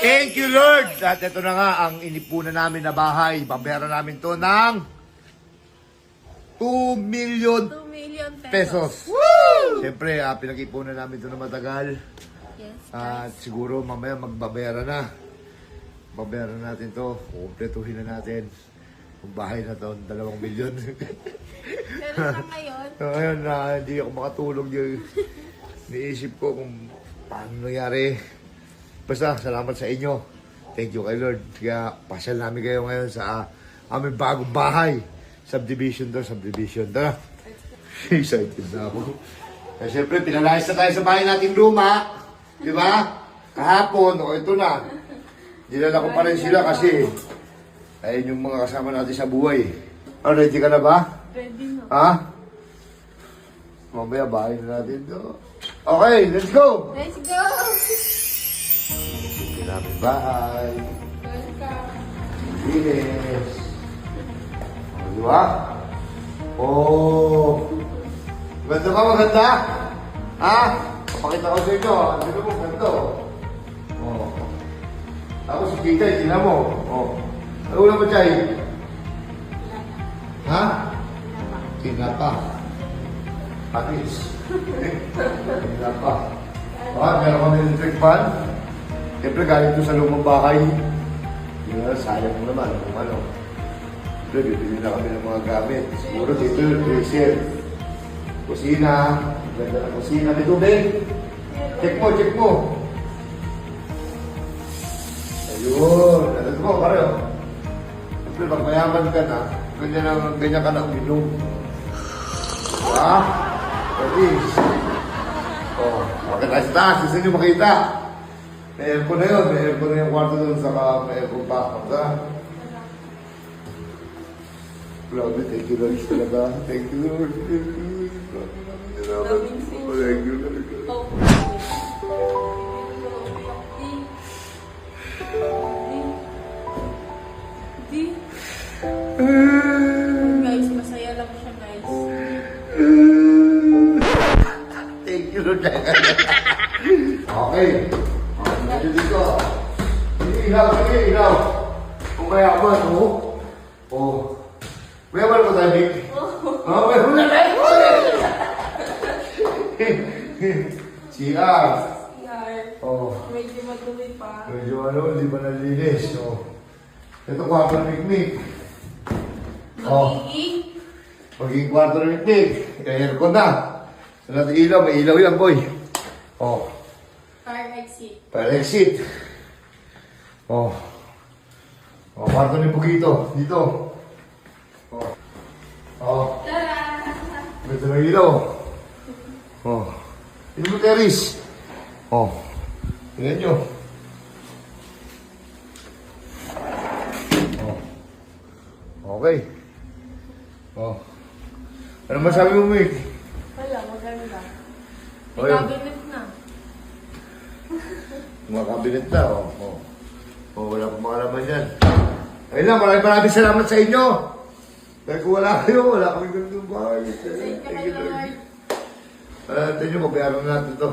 Thank you, Lord! At ito na nga, ang inipunan namin na bahay. Babayaran namin to ng 2 million 2 million pesos. Woo! Siyempre, pinag-ipunan namin ito na matagal. Yes, At siguro mamaya magbabayaran na. Babayaran natin to. Kumpletuhin na natin. Ang bahay na to, 2 milyon. Pero sa ngayon, So, ngayon na hindi ako makatulog yung niisip ko kung paano nangyari. Basta, salamat sa inyo. Thank you kay Lord. Kaya pasyal namin kayo ngayon sa aming bagong bahay. Subdivision to, subdivision. Tara. Excited na ako. Kaya syempre, pinalayas na tayo sa bahay natin luma. Di ba? Kahapon, o ito na. Dinala ko pa rin sila kasi ayun yung mga kasama natin sa buhay. Oh, ready ka na ba? ready na. Ha? Mamaya bahay na natin to. Okay, let's go! Let's go! Sige namin bahay. Welcome. Yes. O, di ba? Oh. Ganda ba? Maganda? Ha? Pakita ko sa inyo. Ano mo? Ganda. Oh. Tapos si Kikay, tingnan mo. Oh. Ano ulam mo, Chay? Ha? Tinapa. Patis. Tinapa. Meron kami electric fan. Siyempre, galing ito sa lumang bahay. Sayang mo naman kung ano. Siyempre, bibili na kami ng mga gamit. Siguro dito yung freezer. Kusina. Ganda ng kusina. May tubig. Check mo, check mo. Ayun. Ano mo, pareho. Siyempre, pag mayaman ka na, ganyan ka na uminom. Diba? Patis. Oh, bakit tayo sa taas? Gusto nyo makita? May aircon na yun. May aircon na yung kwarto doon. Saka may aircon pa. Kamsa? Grabe, thank you Lord talaga. Thank you Lord. Thank you Lord. Thank you Lord. Oh. Di. Guys, masaya lang siya, guys. Thank you Lord. Okay. Medyo dito. Ilaw, sige, ilaw. Kung mayaman, oh. Oh. Mayaman ko tayo, Nick. Oh, mayaman na tayo. CR. Oh. Medyo madumi pa. Medyo ano, hindi pa nalinis. Oh. Ito kwarto ng mikmik. Oh. Magiging kwarto ng mikmik. Aircon na. Sa natin ilaw, may ilaw yan, boy. Oh. Fire exit. Fire exit. Oh. Oh, kwarto ni Pugito. Dito. Oh. Oh. Tara! Ito ng ilaw. Oh. Ito mo terrace. Oh. Tingnan nyo. Oh. Okay. Oh. Ano masabi mo, Mick? Wala, maganda. Oh, May yun. cabinet na. Mga kabinet na, oh. Oh. Oh, wala pang mga laman yan. Ayun lang, maraming salamat sa inyo. Dahil kung wala kayo, wala kami ganun bahay. Thank you, Lord. Tingnan nyo, mabayaran natin to.